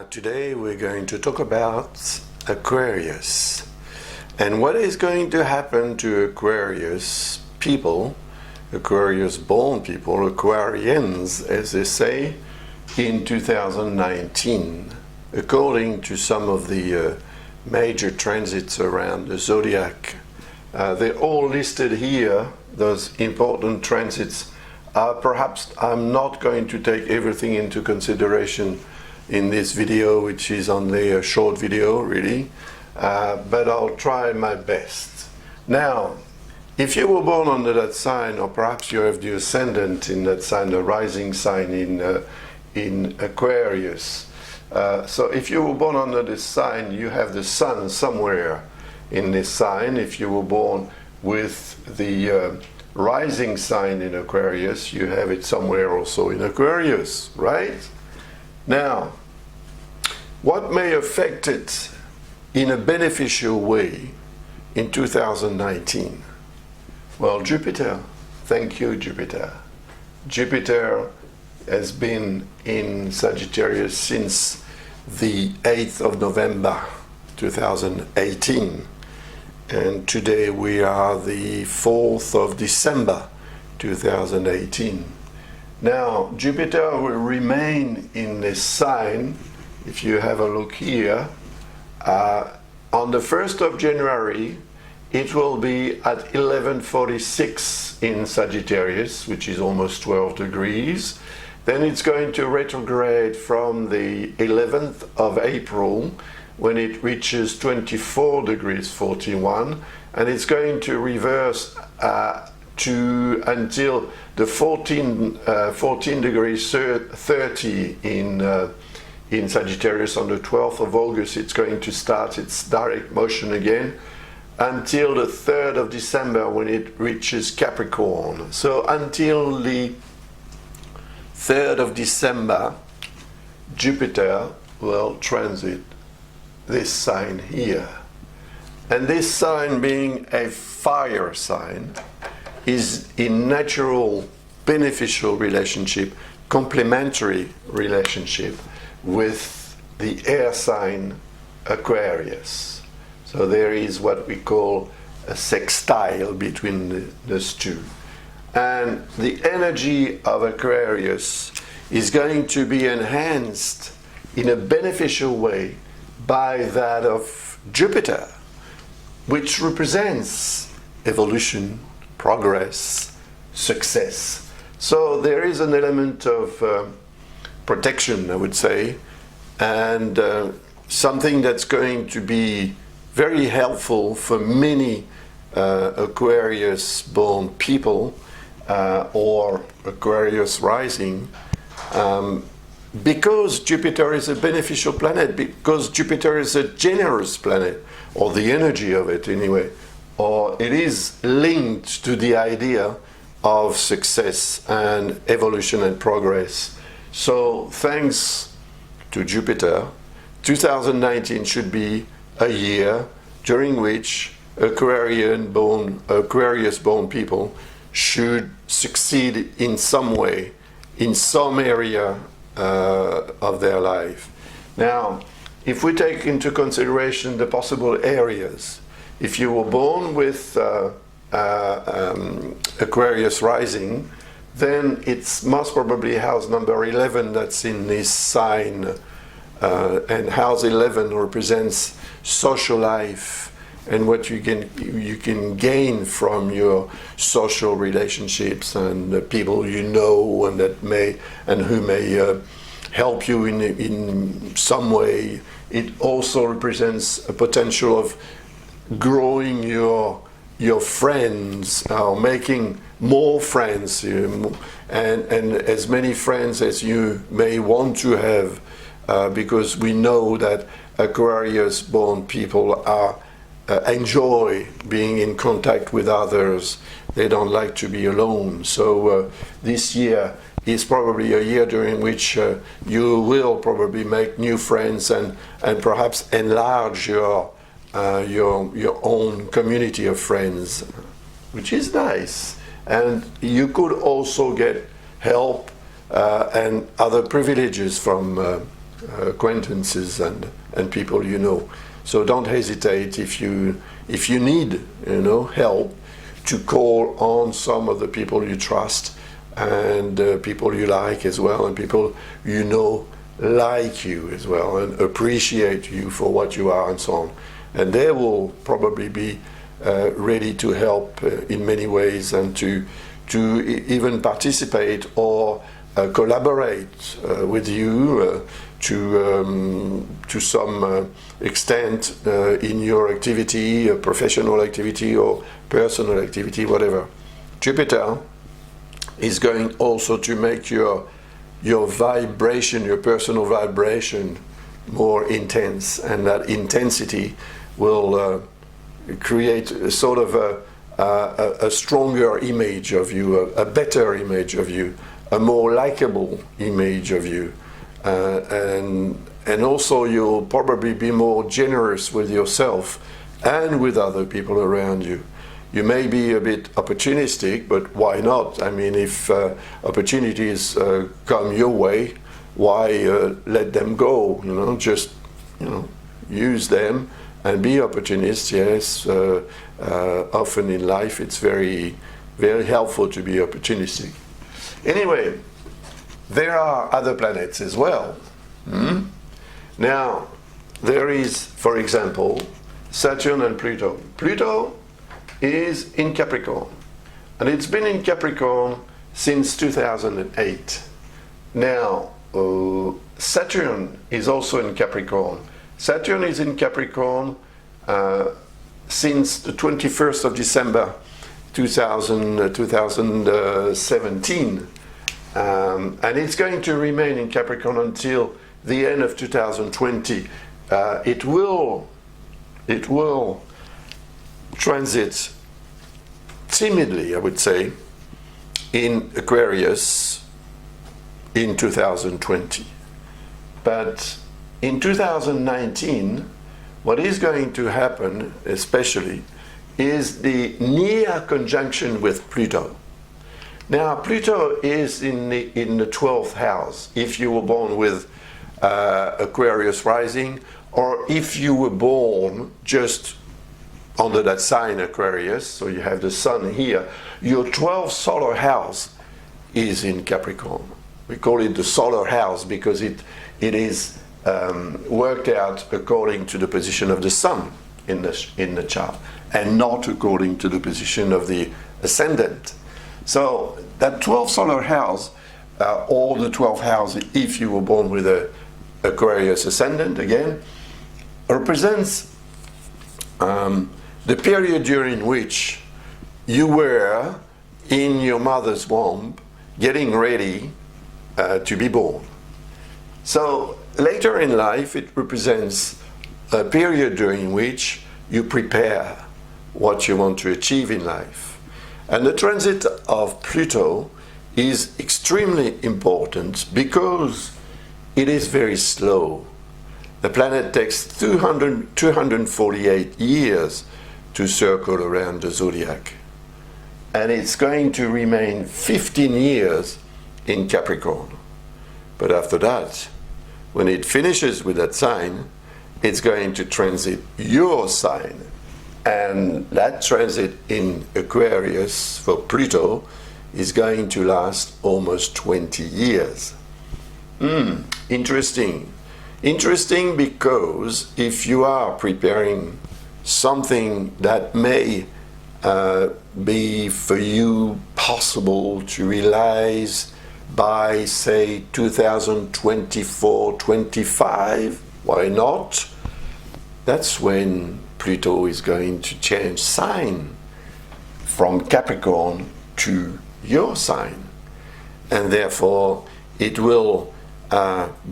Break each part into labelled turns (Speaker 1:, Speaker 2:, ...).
Speaker 1: Today we're going to talk about Aquarius and what is going to happen to Aquarius people, Aquarius born people, Aquarians as they say, in 2019 according to some of the major transits around the zodiac. They're all listed here, those important transits. Perhaps I'm not going to take everything into consideration in this video, which is only a short video really, but I'll try my best. Now, if you were born under that sign, or perhaps you have the ascendant in that sign, the rising sign in Aquarius, so if you were born under this sign, you have the sun somewhere in this sign. If you were born with the rising sign in Aquarius, you have it somewhere also in Aquarius, right? Now, what may affect it in a beneficial way in 2019? Well, Jupiter. Thank you, Jupiter. Jupiter has been in Sagittarius since the 8th of November 2018. And today we are the 4th of December 2018. Now, Jupiter will remain in this sign, if you have a look here, on the 1st of January, it will be at 1146 in Sagittarius, which is almost 12 degrees. Then it's going to retrograde from the 11th of April, when it reaches 24 degrees 41, and it's going to reverse until the 14 degrees 30 in Sagittarius. On the 12th of August it's going to start its direct motion again until the 3rd of December when it reaches Capricorn. So until the 3rd of December, Jupiter will transit this sign here. And this sign, being a fire sign, is in natural beneficial relationship, complementary relationship with the air sign Aquarius. So there is what we call a sextile between those two. And the energy of Aquarius is going to be enhanced in a beneficial way by that of Jupiter, which represents evolution, progress, success. So there is an element of protection, I would say, and something that's going to be very helpful for many Aquarius born people or Aquarius rising, because Jupiter is a beneficial planet, because Jupiter is a generous planet, or the energy of it anyway, or it is linked to the idea of success and evolution and progress. So thanks to Jupiter, 2019 should be a year during which Aquarius born people should succeed in some way, in some area of their life. Now, if we take into consideration the possible areas, if you were born with Aquarius rising, then it's most probably house number 11 that's in this sign, and house 11 represents social life and what you can gain from your social relationships and the people you know and who may help you in some way. It also represents a potential of growing your your friends are making more friends, and as many friends as you may want to have, because we know that Aquarius born people are enjoy being in contact with others. They don't like to be alone. So this year is probably a year during which you will probably make new friends and perhaps enlarge your own community of friends, which is nice. And you could also get help and other privileges from acquaintances and people you know. So don't hesitate if you need help, to call on some of the people you trust and people you like as well, and people you know like you as well and appreciate you for what you are and so on. And they will probably be ready to help in many ways, and to even participate or collaborate with you to some extent in your activity, professional activity or personal activity, whatever. Jupiter is going also to make your vibration, your personal vibration, more intense, and that intensity will create a sort of a stronger image of you, a better image of you, a more likable image of you, and also you'll probably be more generous with yourself and with other people around you. You may be a bit opportunistic, but why not? I mean, if opportunities come your way, why let them go? Just use them and be opportunist. Yes, often in life it's very, very helpful to be opportunistic. Anyway, there are other planets as well. Now, there is, for example, Saturn and Pluto. Pluto is in Capricorn, and it's been in Capricorn since 2008. Now, Saturn is also in Capricorn. Saturn is in Capricorn since the 21st of December 2017, and it's going to remain in Capricorn until the end of 2020. It will transit timidly, I would say, in Aquarius in 2020. But in 2019, what is going to happen, especially, is the near conjunction with Pluto. Now, Pluto is in the 12th house, if you were born with Aquarius rising, or if you were born just under that sign Aquarius, so you have the sun here, your 12th solar house is in Capricorn. We call it the solar house because it is worked out according to the position of the sun in the chart, and not according to the position of the ascendant. So that 12th solar house, or the 12th house if you were born with a Aquarius ascendant again, represents the period during which you were in your mother's womb getting ready to be born. So later in life it represents a period during which you prepare what you want to achieve in life. And the transit of Pluto is extremely important because it is very slow. The planet takes 248 years to circle around the zodiac. And it's going to remain 15 years in Capricorn. But after that, when it finishes with that sign, it's going to transit your sign. And that transit in Aquarius for Pluto is going to last almost 20 years. Interesting. Interesting because if you are preparing something that may be for you possible to realize by, say, 2024-25, why not? That's when Pluto is going to change sign. from Capricorn to your sign. And therefore, it will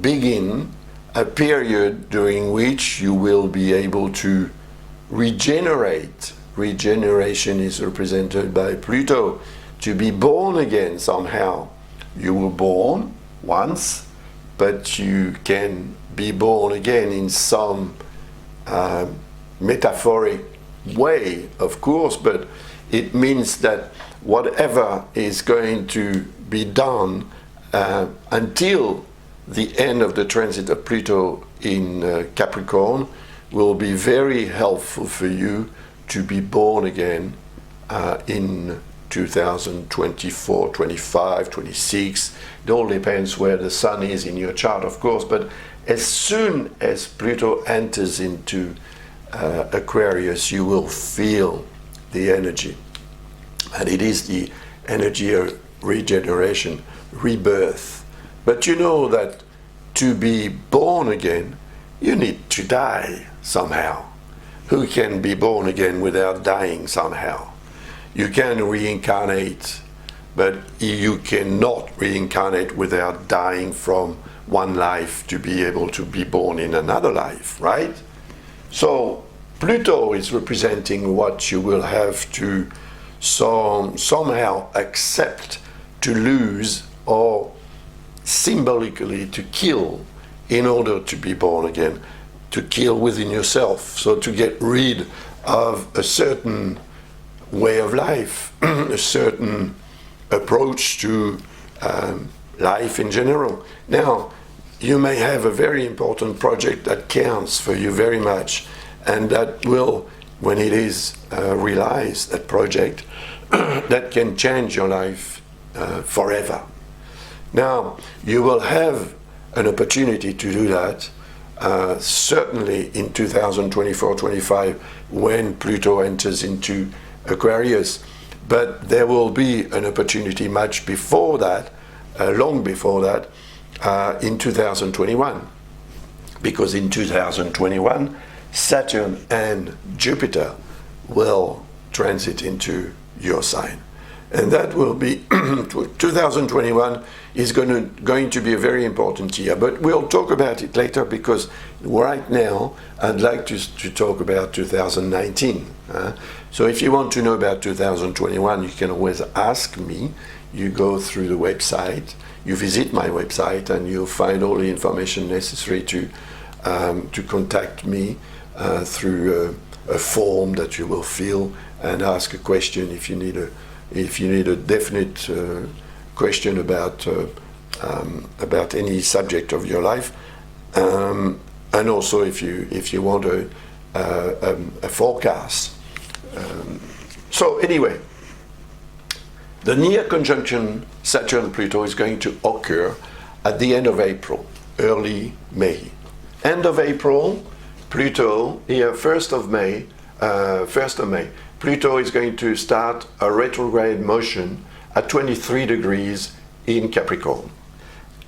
Speaker 1: begin a period during which you will be able to regenerate. Regeneration is represented by Pluto, to be born again somehow. You were born once, but you can be born again in some metaphoric way, of course, but it means that whatever is going to be done until the end of the transit of Pluto in Capricorn will be very helpful for you to be born again in 2024, 25, 26. It all depends where the sun is in your chart, of course, but as soon as Pluto enters into Aquarius, you will feel the energy. And it is the energy of regeneration, rebirth. But you know that to be born again, you need to die somehow. Who can be born again without dying somehow? You can reincarnate, but you cannot reincarnate without dying from one life to be able to be born in another life, right? So Pluto is representing what you will have to somehow accept to lose, or symbolically to kill, in order to be born again, to kill within yourself, so to get rid of a certain way of life, a certain approach to life in general. Now, you may have a very important project that counts for you very much, and that will, when it is realized, that project, that can change your life forever. Now, you will have an opportunity to do that, certainly in 2024-25, when Pluto enters into Aquarius, but there will be an opportunity much before that, long before that, in 2021, because in 2021 Saturn and Jupiter will transit into your sign, and that will be 2021 is going to be a very important year, but we'll talk about it later, because right now I'd like to talk about 2019. So if you want to know about 2021, you can always ask me. You go through the website, you visit my website, and you'll find all the information necessary to contact me through a form that you will fill and ask a question if you need a definite question about any subject of your life, and also if you want a forecast. So anyway, the near conjunction Saturn-Pluto is going to occur at the end of April, early May. End of April, Pluto, here, 1st of May, Pluto is going to start a retrograde motion at 23 degrees in Capricorn.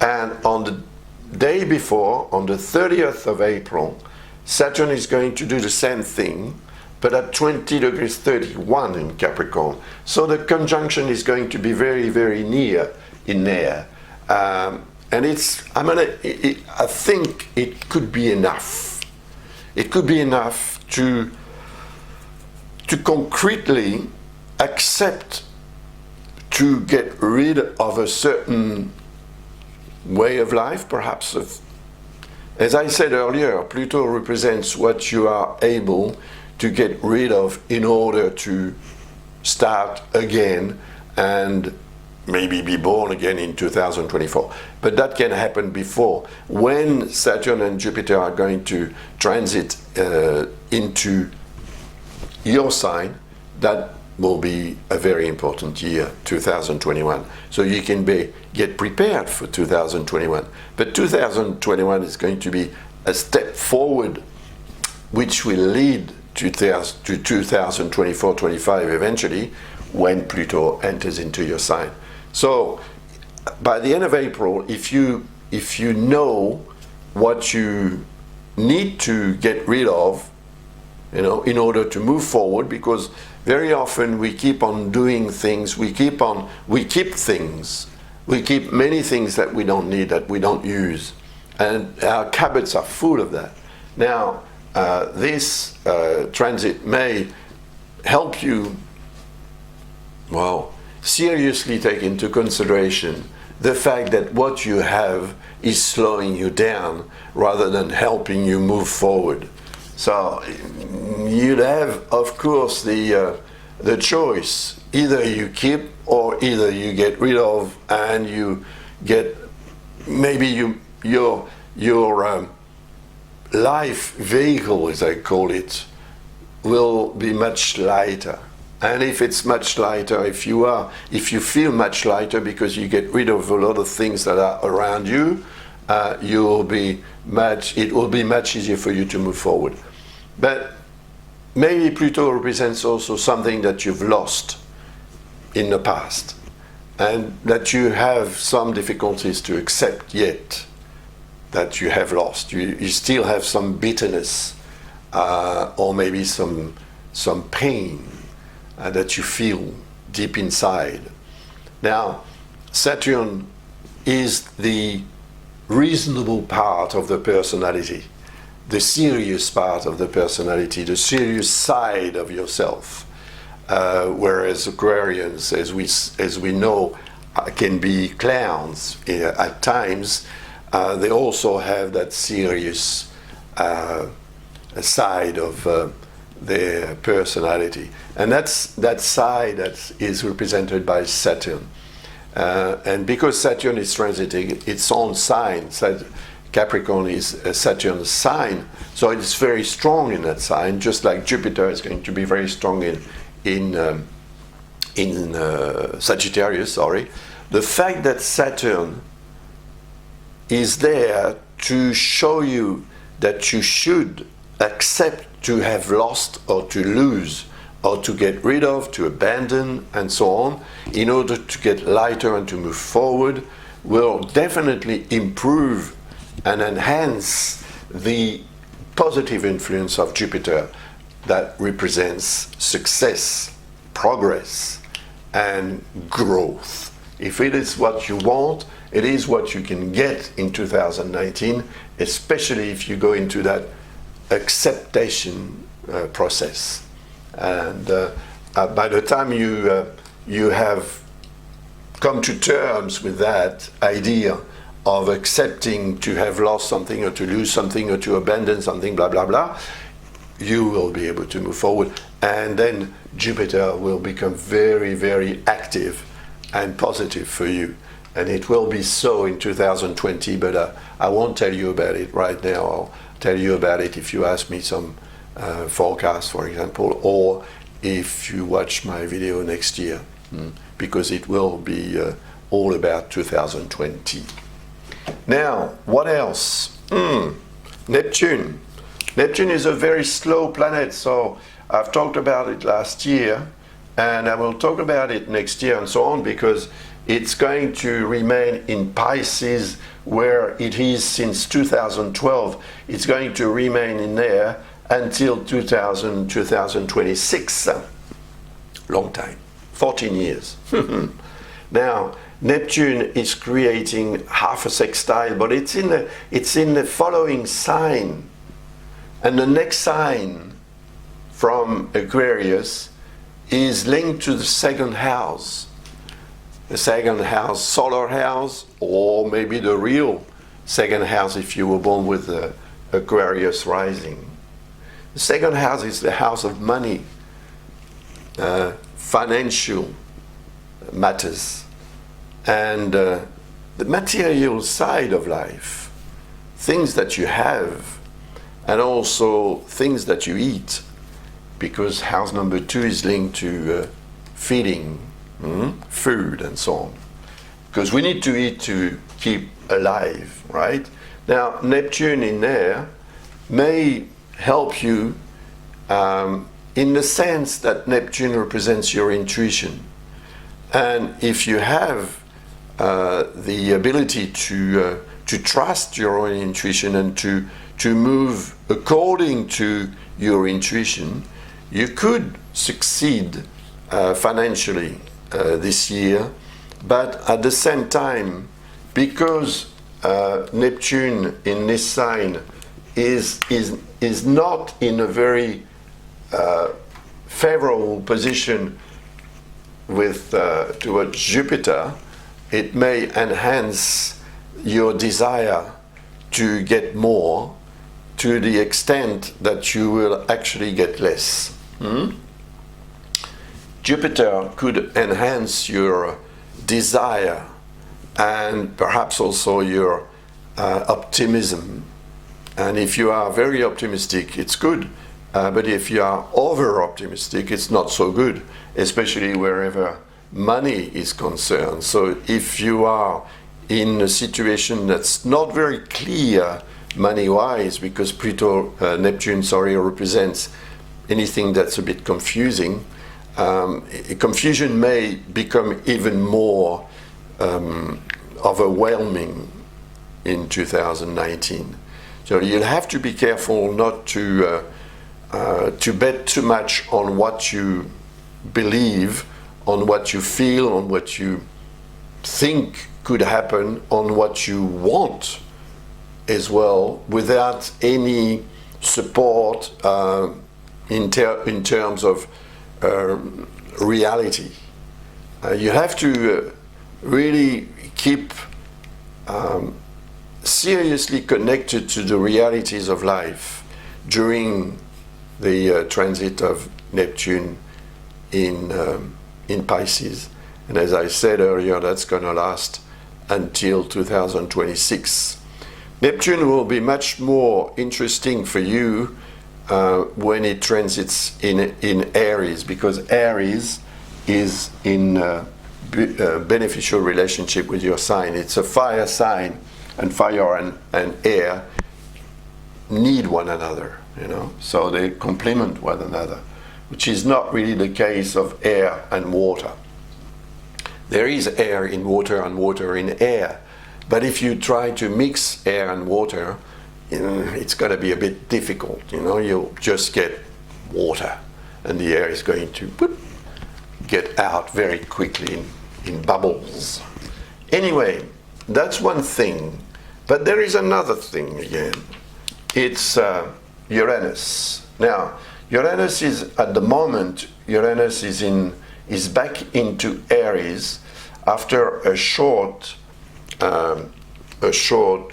Speaker 1: And on the day before, on the 30th of April, Saturn is going to do the same thing, but at 20 degrees 31 in Capricorn. So the conjunction is going to be very, very near in there. And I think it could be enough. It could be enough to concretely accept to get rid of a certain way of life, perhaps. As I said earlier, Pluto represents what you are able to get rid of in order to start again and maybe be born again in 2024. But that can happen before. When Saturn and Jupiter are going to transit into your sign, that will be a very important year, 2021. So you can get prepared for 2021. But 2021 is going to be a step forward, which will lead to 2024-25 eventually, when Pluto enters into your sign. So by the end of April, if you know what you need to get rid of, in order to move forward, because very often we keep on doing things, we keep things, we keep many things that we don't need, that we don't use. And our cupboards are full of that. Now, this transit may help you, well, seriously take into consideration the fact that what you have is slowing you down rather than helping you move forward. So you'd have, of course, the choice. Either you keep or either you get rid of, and you get maybe your life vehicle, as I call it, will be much lighter. And if it's much lighter, if you feel much lighter because you get rid of a lot of things that are around you, it will be much easier for you to move forward. But maybe Pluto represents also something that you've lost in the past, and that you have some difficulties to accept yet, that you have lost. You still have some bitterness, or maybe some pain that you feel deep inside. Now, Saturn is the reasonable part of the personality, the serious part of the personality, the serious side of yourself. Whereas Aquarians, as we know, can be clowns at times. They also have that serious side of their personality, and that's that side that is represented by Saturn. And because Saturn is transiting its own sign, Capricorn is Saturn's sign, so it's very strong in that sign, just like Jupiter is going to be very strong in Sagittarius. The fact that Saturn is there to show you that you should accept to have lost or to lose or to get rid of, to abandon, and so on, in order to get lighter and to move forward, will definitely improve and enhance the positive influence of Jupiter that represents success, progress, and growth. If it is what you want, it is what you can get in 2019, especially if you go into that acceptation process. And by the time you have come to terms with that idea of accepting to have lost something or to lose something or to abandon something, blah, blah, blah, you will be able to move forward. And then Jupiter will become very, very active and positive for you. And it will be so in 2020, but I won't tell you about it right now. I'll tell you about it if you ask me some forecast, for example, or if you watch my video next year, because it will be all about 2020. Now, what else? Neptune. Neptune is a very slow planet, so I've talked about it last year, and I will talk about it next year and so on, because it's going to remain in Pisces, where it is since 2012. It's going to remain in there until 2026. Long time, 14 years. Now, Neptune is creating half a sextile, but it's in the following sign. And the next sign from Aquarius is linked to the second house. The second house, solar house, or maybe the real second house if you were born with the Aquarius rising. The second house is the house of money, financial matters, and the material side of life, things that you have, and also things that you eat, because house number 2 is linked to feeding, food and so on, because we need to eat to keep alive, right? Now, Neptune in there may help you in the sense that Neptune represents your intuition, and if you have the ability to trust your own intuition and to move according to your intuition, You could succeed financially this year, but at the same time, because Neptune in this sign is not in a very favorable position with towards Jupiter, it may enhance your desire to get more to the extent that you will actually get less. Jupiter could enhance your desire and perhaps also your optimism. And if you are very optimistic, it's good. But if you are over-optimistic, it's not so good, especially wherever money is concerned. So if you are in a situation that's not very clear money-wise, because Neptune represents anything that's a bit confusing, confusion may become even more overwhelming in 2019. So you'll have to be careful not to bet too much on what you believe, on what you feel, on what you think could happen, on what you want as well, without any support in terms of reality. You have to really keep seriously connected to the realities of life during the transit of Neptune in Pisces. And as I said earlier, that's going to last until 2026. Neptune will be much more interesting for you when it transits in Aries, because Aries is in a beneficial relationship with your sign. It's a fire sign, and fire and air need one another, so they complement one another, which is not really the case of air and water. There is air in water and water in air, but if you try to mix air and water, it's going to be a bit difficult. You'll just get water, and the air is going to get out very quickly in bubbles. Anyway, that's one thing, but there is another thing again. It's Uranus. Now, Uranus is, at the moment, Uranus is back into Aries after a short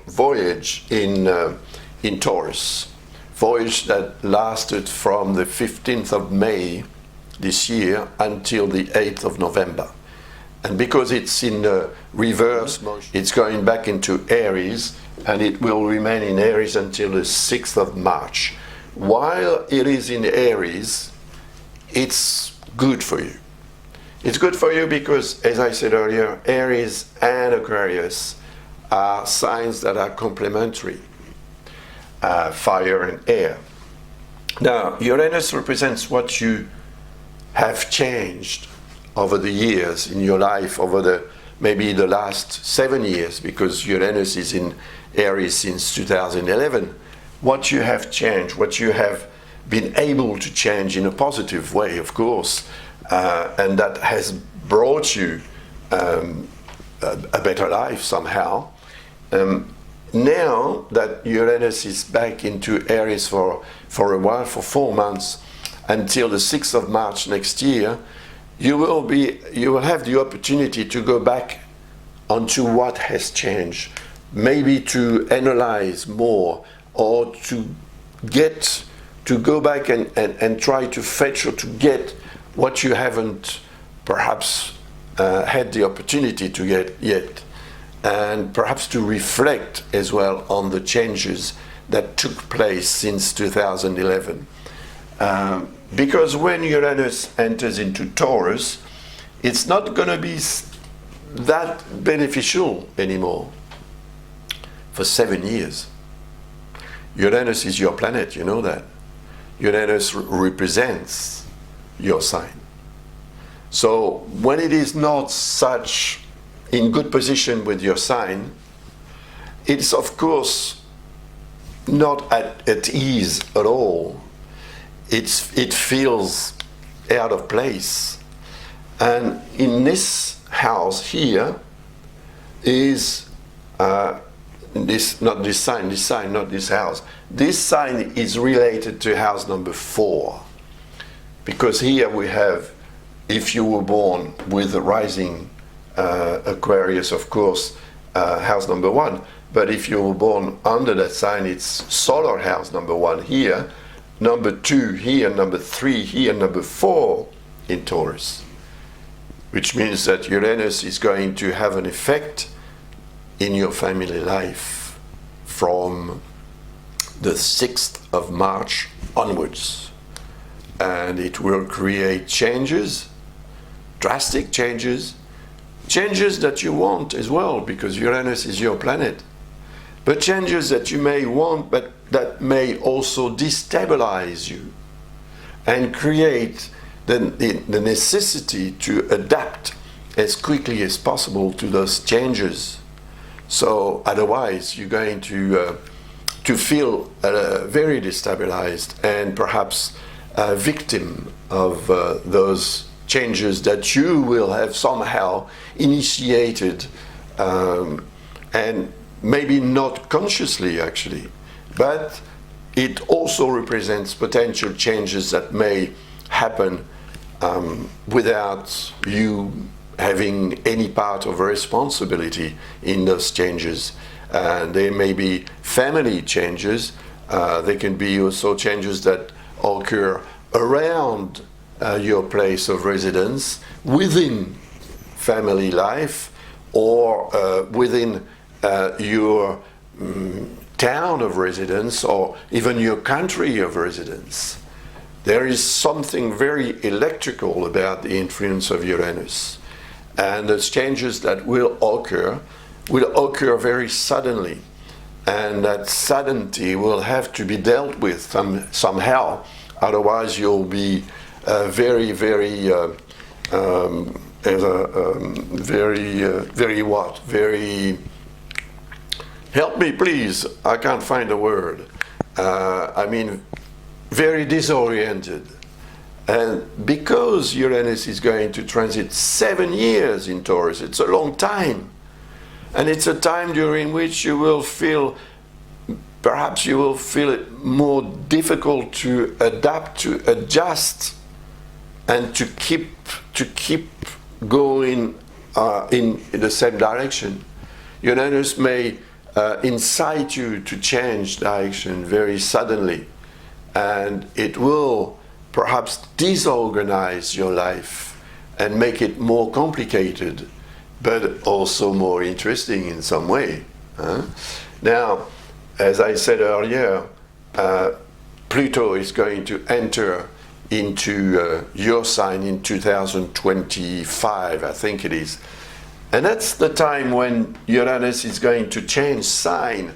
Speaker 1: voyage in Taurus. Voyage that lasted from the 15th of May this year until the 8th of November. And because it's in reverse motion, it's going back into Aries, and it will remain in Aries until the 6th of March. While it is in Aries, it's good for you. It's good for you because, as I said earlier, Aries and Aquarius are signs that are complementary, fire and air. Now, Uranus represents what you have changed over the years in your life, over maybe the last 7 years, because Uranus is in Aries since 2011. What you have changed, what you have been able to change in a positive way, of course, and that has brought you a better life somehow. Now that Uranus is back into Aries for a while, for 4 months, until the 6th of March next year, you will have the opportunity to go back onto what has changed, maybe to analyze more, or to go back and try to fetch or to get what you haven't perhaps had the opportunity to get yet, and perhaps to reflect as well on the changes that took place since 2011. Because when Uranus enters into Taurus, it's not going to be that beneficial anymore for 7 years. Uranus is your planet, you know that. Uranus represents your sign. So when it is not such in good position with your sign, it's of course not at ease at all. it feels out of place. And in this house here is this sign, not this house. This sign is related to house number 4, because here we have, if you were born with the rising Aquarius, of course, house number 1. But if you were born under that sign, it's solar house number 1 here, number 2 here, number 3 here, number 4 in Taurus. Which means that Uranus is going to have an effect in your family life from the 6th of March onwards. And it will create changes, drastic changes, changes that you want as well, because Uranus is your planet. But changes that you may want, but that may also destabilize you and create the necessity to adapt as quickly as possible to those changes. So otherwise you're going to feel very destabilized and perhaps a victim of those changes that you will have somehow initiated, and maybe not consciously actually, but it also represents potential changes that may happen without you having any part of responsibility in those changes. There may be family changes, there can be also changes that occur around your place of residence, within family life, or within your town of residence, or even your country of residence. There is something very electrical about the influence of Uranus. And those changes that will occur very suddenly. And that suddenty will have to be dealt with somehow. Otherwise you'll be very help me please, I can't find a word. Very disoriented. And because Uranus is going to transit 7 years in Taurus, it's a long time. And it's a time during which you will feel, perhaps you will feel it more difficult to adapt, to adjust, and to keep going in the same direction. Uranus may incite you to change direction very suddenly, and it will perhaps disorganize your life and make it more complicated, but also more interesting in some way. Now, as I said earlier, Pluto is going to enter into your sign in 2025, I think it is. And that's the time when Uranus is going to change sign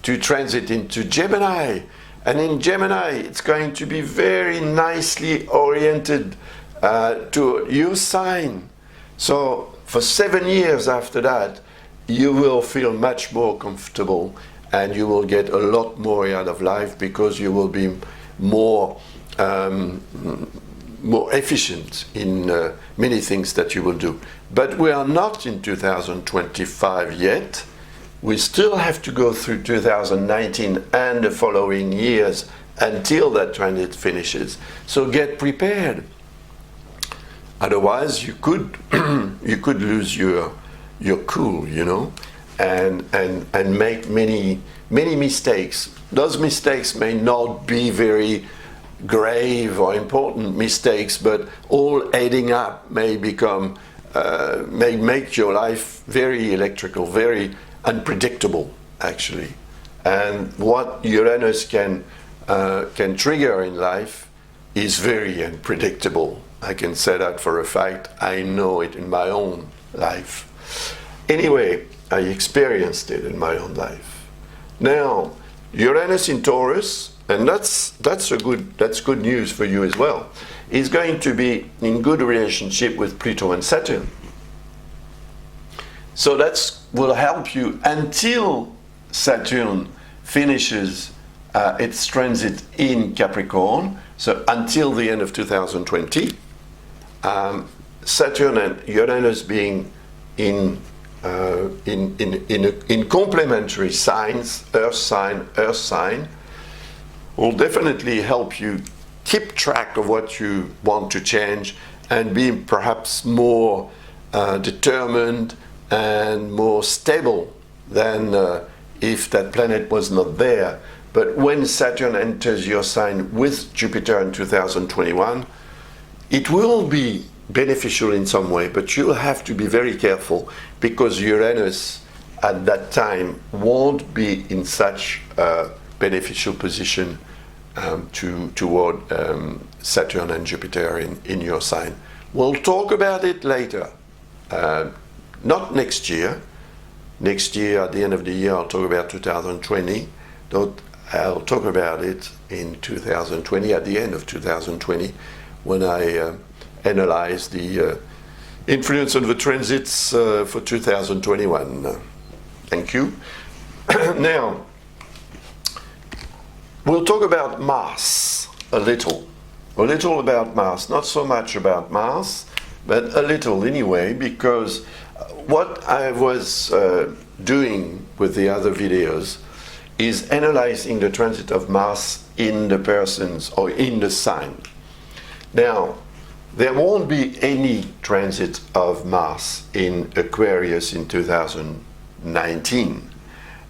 Speaker 1: to transit into Gemini. And in Gemini, it's going to be very nicely oriented to your sign. So for 7 years after that, you will feel much more comfortable, and you will get a lot more out of life, because you will be more efficient in many things that you will do. But we are not in 2025 yet. We still have to go through 2019 and the following years until that transit finishes. So get prepared. Otherwise, you could lose your cool, you know, and make many mistakes. Those mistakes may not be very grave or important mistakes, but all adding up may become may make your life very electrical, very unpredictable, actually. And what Uranus can trigger in life is very unpredictable. I can say that for a fact. I know it in my own life. Anyway, I experienced it in my own life. Now, Uranus in Taurus, and that's good news for you as well, is going to be in good relationship with Pluto and Saturn. So that will help you until Saturn finishes its transit in Capricorn. So until the end of 2020, Saturn and Uranus being in complementary signs, Earth sign, will definitely help you keep track of what you want to change and be perhaps more determined and more stable than if that planet was not there. But when Saturn enters your sign with Jupiter in 2021, it will be beneficial in some way, but you'll have to be very careful because Uranus at that time won't be in such a beneficial position toward Saturn and Jupiter in your sign. We'll talk about it later, not next year. Next year, at the end of the year, I'll talk about 2020. I'll talk about it in 2020, at the end of 2020, when I analyze the influence of the transits for 2021. Thank you. Now, we'll talk about Mars a little about Mars, not so much about Mars, but a little anyway, because what I was doing with the other videos is analyzing the transit of Mars in the persons or in the sign. Now, there won't be any transit of Mars in Aquarius in 2019.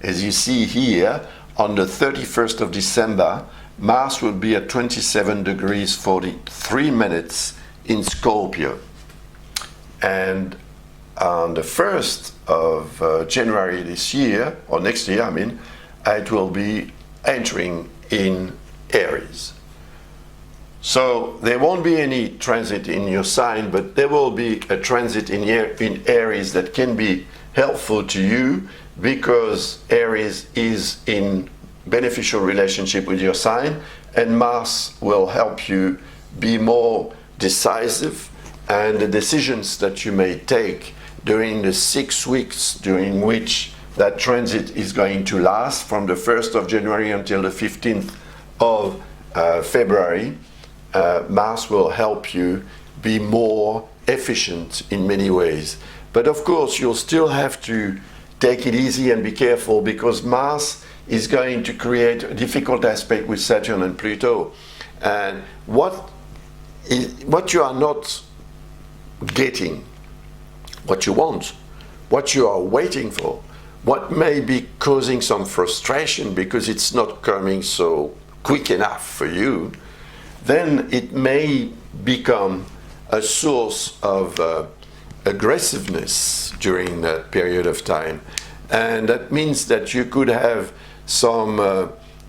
Speaker 1: As you see here, on the 31st of December, Mars will be at 27 degrees 43 minutes in Scorpio. And on the 1st of January this year, or next year, I mean, it will be entering in Aries. So there won't be any transit in your sign, but there will be a transit in Aries that can be helpful to you because Aries is in beneficial relationship with your sign, and Mars will help you be more decisive, and the decisions that you may take during the 6 weeks during which that transit is going to last, from the 1st of January until the 15th of February, Mars will help you be more efficient in many ways. But of course, you'll still have to take it easy and be careful because Mars is going to create a difficult aspect with Saturn and Pluto. And what you are not getting, what you want, what you are waiting for, what may be causing some frustration because it's not coming so quick enough for you, then it may become a source of aggressiveness during that period of time. And that means that you could have some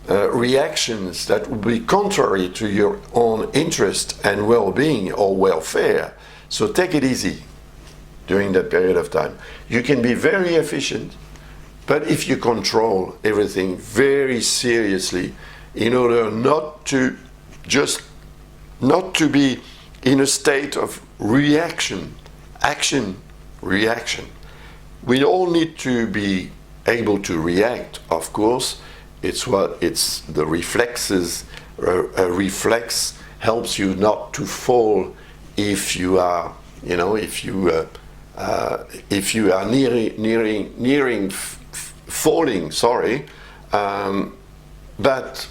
Speaker 1: reactions that would be contrary to your own interest and well-being or welfare. So take it easy during that period of time. You can be very efficient, but if you control everything very seriously in order not to be in a state of reaction, action, reaction. We all need to be able to react, of course. It's the reflexes. A reflex helps you not to fall if you are, if you are nearing falling. Sorry, but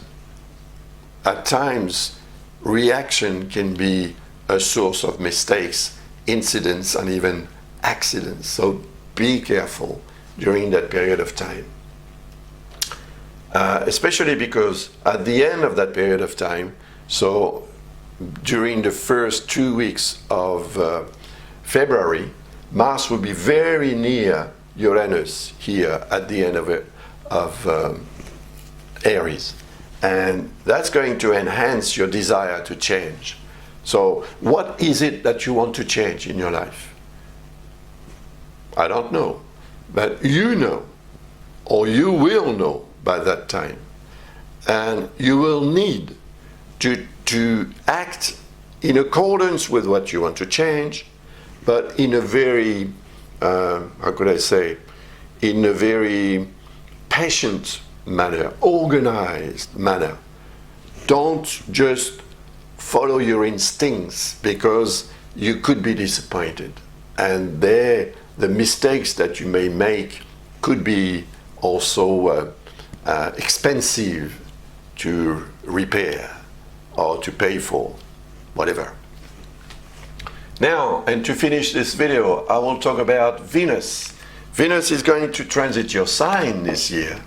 Speaker 1: at times reaction can be a source of mistakes, incidents, and even accidents. So be careful during that period of time. Especially because at the end of that period of time, so during the first 2 weeks of February, Mars will be very near Uranus here at the end of Aries. And that's going to enhance your desire to change. So what is it that you want to change in your life? I don't know, but you know, or you will know by that time. And you will need to act in accordance with what you want to change, but in a very, how could I say, in a very patient manner, organized manner. Don't just follow your instincts, because you could be disappointed. And there, the mistakes that you may make could be also expensive to repair or to pay for, whatever. Now, and to finish this video, I will talk about Venus. Venus is going to transit your sign this year.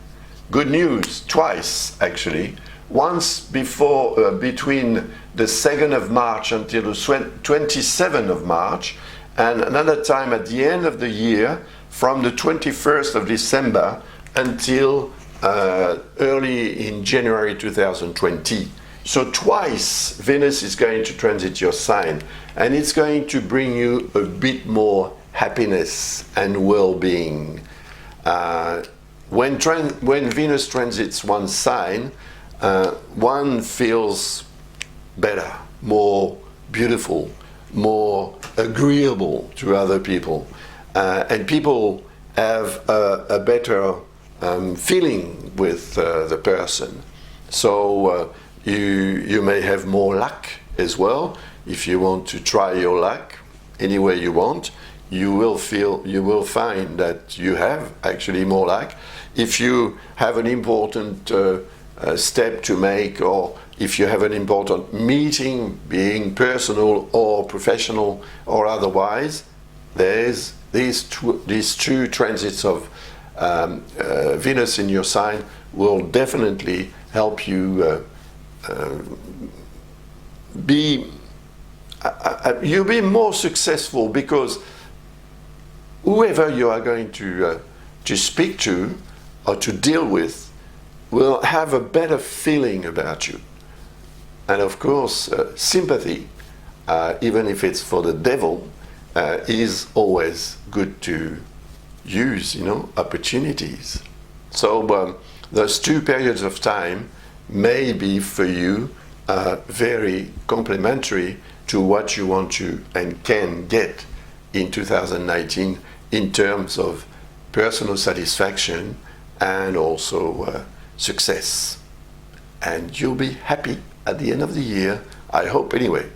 Speaker 1: Good news, twice actually. Once before, between the 2nd of March until the 27th of March, and another time at the end of the year from the 21st of December until early in January 2020. So twice Venus is going to transit your sign, and it's going to bring you a bit more happiness and well-being. When Venus transits one sign, one feels better, more beautiful, more agreeable to other people, and people have a better feeling with the person. So you may have more luck as well. If you want to try your luck any way you want, you will find that you have actually more luck. If you have an important step to make, or if you have an important meeting, being personal or professional or otherwise, there's these two transits of Venus in your sign will definitely help you you'll be more successful, because whoever you are going to speak to or to deal with will have a better feeling about you. And of course, sympathy, even if it's for the devil, is always good to use, opportunities. So those two periods of time may be for you very complementary to what you want to and can get in 2019 in terms of personal satisfaction and also success. And you'll be happy at the end of the year, I hope anyway.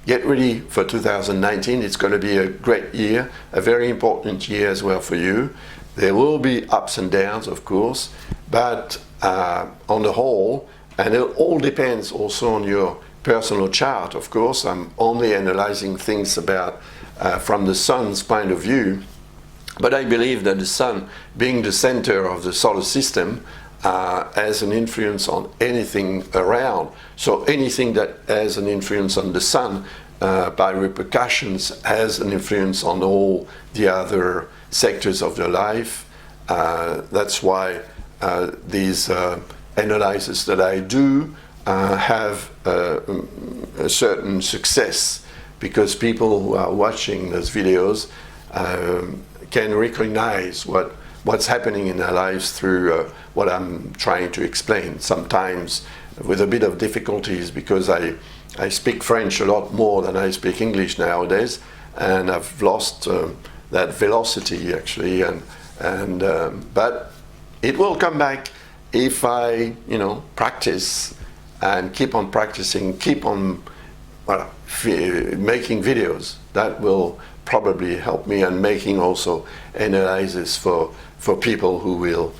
Speaker 1: Get ready for 2019. It's going to be a great year, a very important year as well for you. There will be ups and downs, of course, but on the whole, and it all depends also on your personal chart, of course. I'm only analyzing things about from the sun's point of view, but I believe that the sun, being the center of the solar system, has an influence on anything around. So anything that has an influence on the sun, by repercussions, has an influence on all the other sectors of your life. That's why these analyses that I do have a certain success, because people who are watching those videos can recognize what's happening in their lives through what I'm trying to explain, sometimes with a bit of difficulties, because I speak French a lot more than I speak English nowadays, and I've lost that velocity actually, but it will come back if I practice and keep on practicing, keep on making videos. That will probably help me, and making also analysis for people who will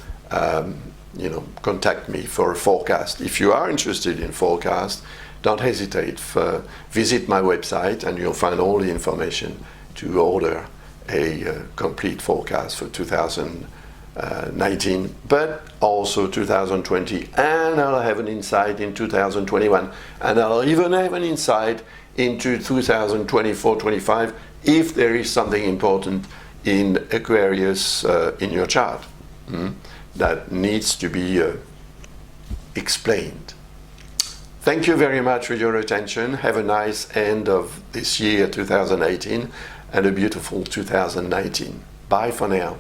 Speaker 1: contact me for a forecast. If you are interested in forecast, don't hesitate. Visit my website and you'll find all the information to order a complete forecast for 2019, but also 2020, and I'll have an insight in 2021, and I'll even have an insight into 2024-25 if there is something important in Aquarius in your chart that needs to be explained. Thank you very much for your attention. Have a nice end of this year 2018 and a beautiful 2019. Bye for now.